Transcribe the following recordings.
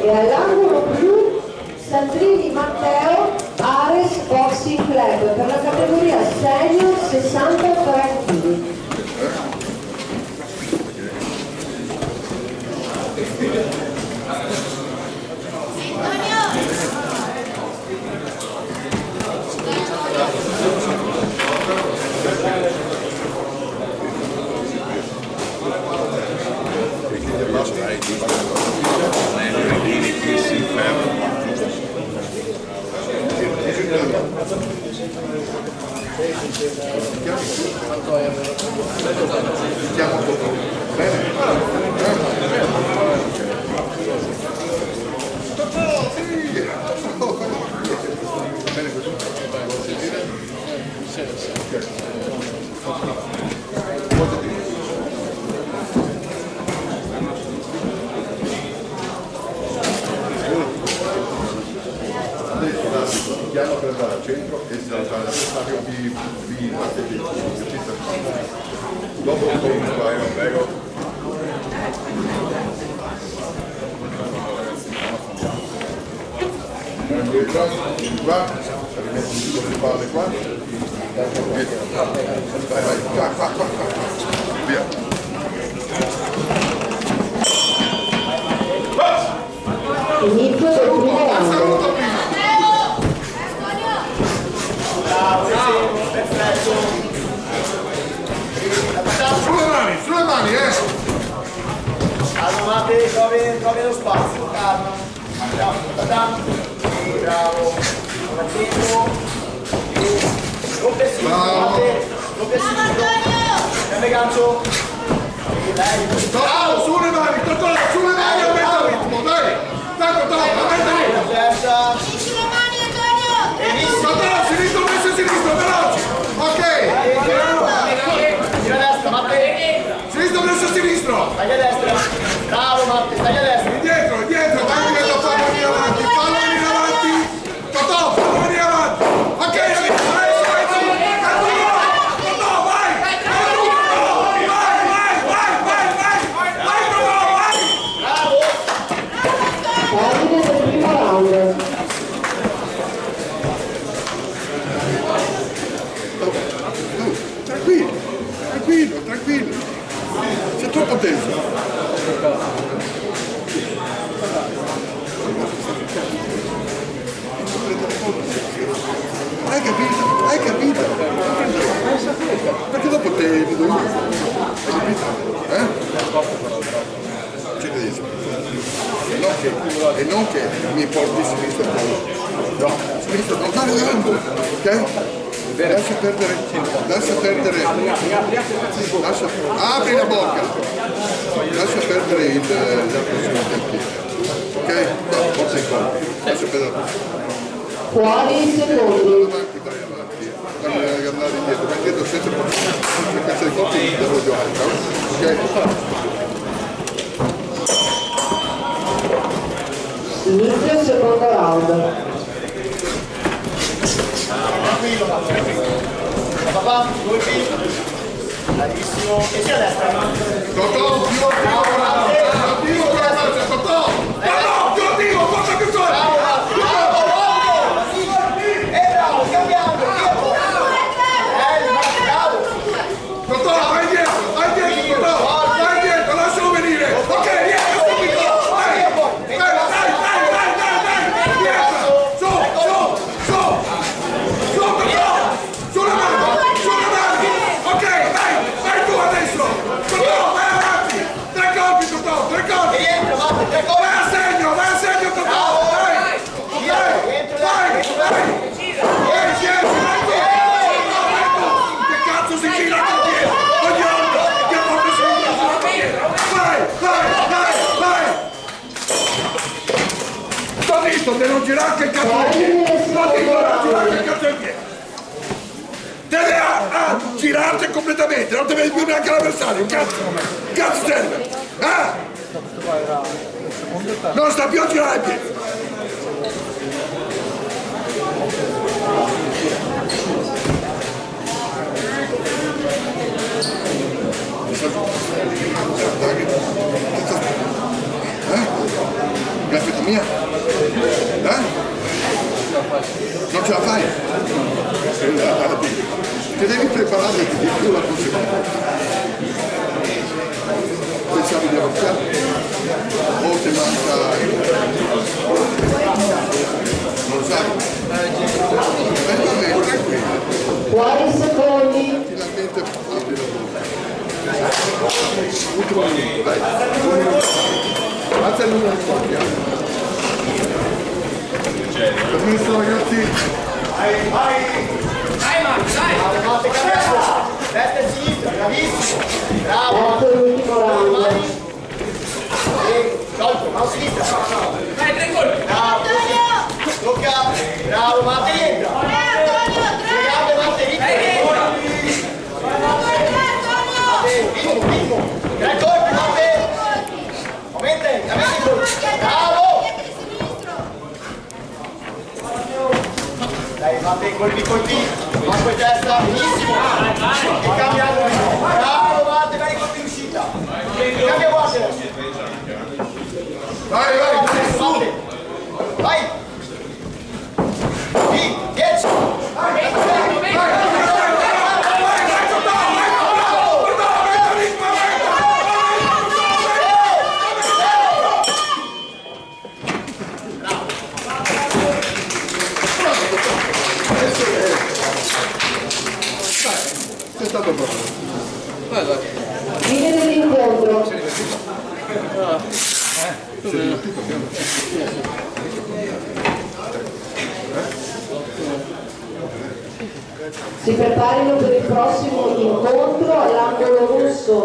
e all'angolo blu Sandrini Matteo, Ares Boxing Club, per la categoria senior 63 kg. Chiama per andare al centro e si alza l'avversario di martedì. Dopo un po' di sbaglio, prego. Qua, rimetti tutte le palle qua. Vai, vai, qua. Via. Inizio del primo round. Sulle mani, Allora, trovi lo spazio, calma. Bravo. Rompe sinistro. Cambia gancio. bravo, sulle mani, sulle mani, aumenta il ritmo, dai. Tanto, aumenta il ritmo. Benissimo. Sinistro, verso sinistro, veloce. Ok. Gira a destra, Matte. Sinistro verso sinistro. Stai a destra. Bravo, Matte, stai a destra. Indietro, vai indietro, fallo venire avanti. Totò, fallo venire avanti. Ok, tranquillo, c'è troppo tempo. Hai capito? Perché dopo te vedo io. Hai capito? Che ne dici? E non che mi porti sinistra no, sinistra non fare gambo, ok? Lascia perdere, apri la bocca, lascia perdere la pressione del piede, ok? No, forza in colpo, lascia perdere. Fuori secondi. Vai avanti, andare indietro, vai indietro senza caccia di colpi dello gioco, ok? Inizio il secondo round. Tranquillo, papà, due piedi. Bravissimo. E sia a destra. Totò, più attivo con la faccia, Totò! No, più attivo, forza più forte! Bravo, cambiando, Totò, vai indietro, Totò! Vai indietro, lascialo venire! Ok, riesco subito! Dai! Su, Totò! Sulle mani! Ok, vai tu adesso! Totò, vai avanti! 3 colpi, Totò, 3 colpi! rientra, Matte, 3 colpi. Vai a segno, Totò! Vai! Che cazzo si gira con piede? Coglione! Che porta su sulla piede! Vai! T'ho detto di non girare che cazzo del piede! T'ho detto di non girare che cazzo del piede! Deve a girarti completamente, non ti vedi più neanche l'avversario, cazzo serve? Non sta più a girare il piede! Grazie. mia? Non ce la fai? Ti devi preparare di più la prossima volta. Pensavi di avanzare? O ti manca... Non lo sai? Quali secondi? Finalmente ultimo minuto, dai. Alza il numero di coppia. Permesso ragazzi. Vai Max, dai! Notte cambiato! Destra e sinistra, bravissimo! Bravo! Ecco l'ultimo round. Tolto, mano sinistra! Dai, 3 colpi! Bravo! Tocca! Bravo, Matte rientra! Le gambe, Matte, rientra! Ritmo! 3 colpi, Matte! Aumenta i colpi! Bravo! Dai, Matte, colpi! Manco in testa, benissimo! E cambia bravo, Matte, vai colpi in uscita! Cambia guardia adesso! Vai, Matte! Vai! 10! Sei stato bravo. Fine dell'incontro. Si preparino per il prossimo incontro all'angolo rosso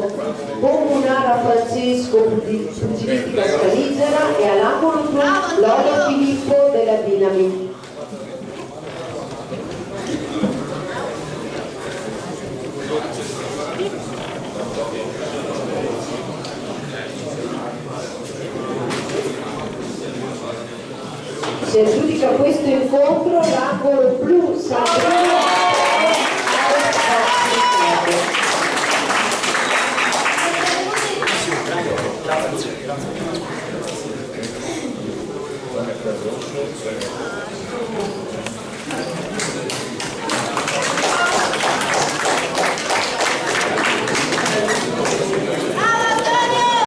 Comunara Francesco Pugilistica Scalizera e all'angolo blu Lola Filippo della Dinami. Si aggiudica questo incontro l'angolo blu Sabrina